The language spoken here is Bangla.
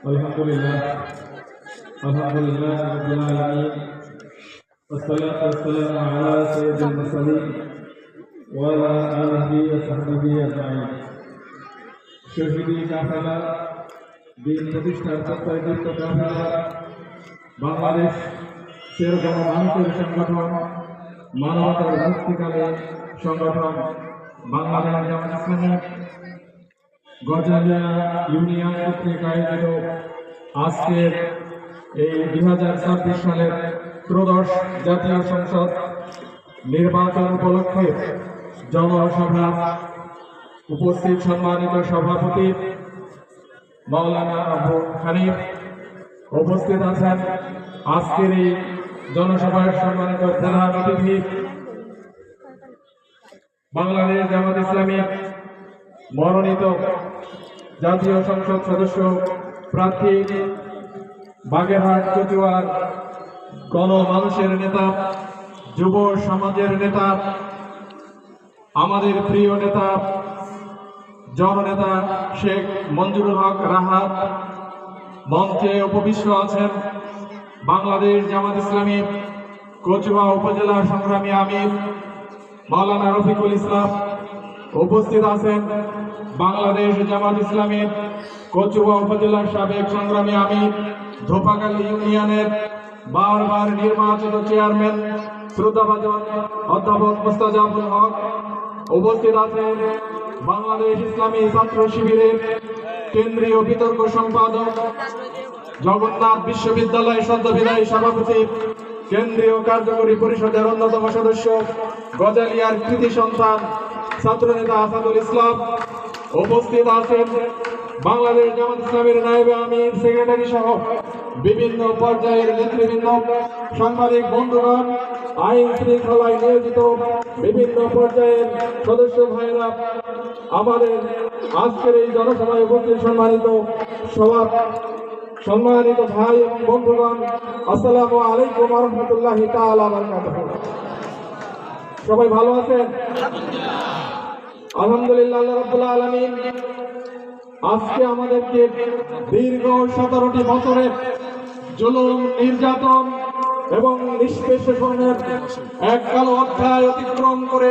আলহামদুলিল্লাহ রাব্বিল আলামিন والصلاة والسلام على سيد المرسلين وعلى آله وصحبه أجمعين। শহীদি কাফেলা দিন প্রতিষ্ঠার প্রত্যয়িত কাফেলা বাংলাদেশ সেরকম মানুষের সংগঠন মানবতার মুক্তিকালে সংগঠন বাংলাদেশ জামাত ইসলামী গজালিয়া ইউনিয়ন কর্তৃক আয়োজিত আজকের এই 2026 সালের ত্রয়োদশ জাতীয় সংসদ নির্বাচন উপলক্ষে জনসভা উপস্থিত সম্মানিত সভাপতি মাওলানা আবু হানিফ উপস্থিত আছেন। আজকের এই জনসভার সম্মানিত প্রধান অতিথি বাংলাদেশ জামাত ইসলামী মনোনীত জাতীয় সংসদ সদস্য প্রার্থী বাগেরহাট কচুয়ার গণমানুষের নেতা, যুব সমাজের নেতা, আমাদের প্রিয় নেতা জননেতা শেখ মঞ্জুরুল হক রাহাত মঞ্চে উপবিষ্ট আছেন। বাংলাদেশ জামাত ইসলামী কচুয়া উপজেলা সংগ্রামী আমির মাওলানা রফিকুল ইসলাম উপস্থিত আছেন। বাংলাদেশ জামাত ইসলামীর কচুয়া উপজেলার সাবেক সংগ্রামী আমির ধোপাখালী ইউনিয়নের বারবার নির্বাচিত চেয়ারম্যান শ্রদ্ধাভাজন অধ্যাপক মুস্তাজাবুল হক উপস্থিত আছেন। বাংলাদেশ ইসলামী ছাত্র শিবিরের কেন্দ্রীয় বিতর্ক সম্পাদক জগন্নাথ বিশ্ববিদ্যালয় সদ্য বিদায়ী সভাপতি কেন্দ্রীয় কার্যকরী পরিষদের অন্যতম সদস্য গজালিয়ার কৃতি সন্তান ছাত্রনেতা আসাদুল ইসলাম উপস্থিত আছেন। বাংলাদেশ জামাত ইসলামের নায়েবে আমির সেক্রেটারি সহ বিভিন্ন পর্যায়ের নেতৃবৃন্দ, সাংবাদিক বন্ধুগণ, আইন শৃঙ্খলায় নিয়োজিত বিভিন্ন পর্যায়ের সদস্য ভাইরা, আমাদের আজকের এই জনসভায় উপস্থিত সম্মানিত ভাই এবং বন্ধুগণ, আসসালামু আলাইকুম ওয়া রাহমাতুল্লাহি তাআলা ওয়া বারাকাতুহু। সবাই ভালো আছেন? আলহামদুলিল্লাহ। আল্লাহ রাব্বুল আলামিন আজকে আমাদেরকে দীর্ঘ 17টি বছরের জুলুম, নির্যাতন এবং নিষ্পেষণের এক কালো অধ্যায় অতিক্রম করে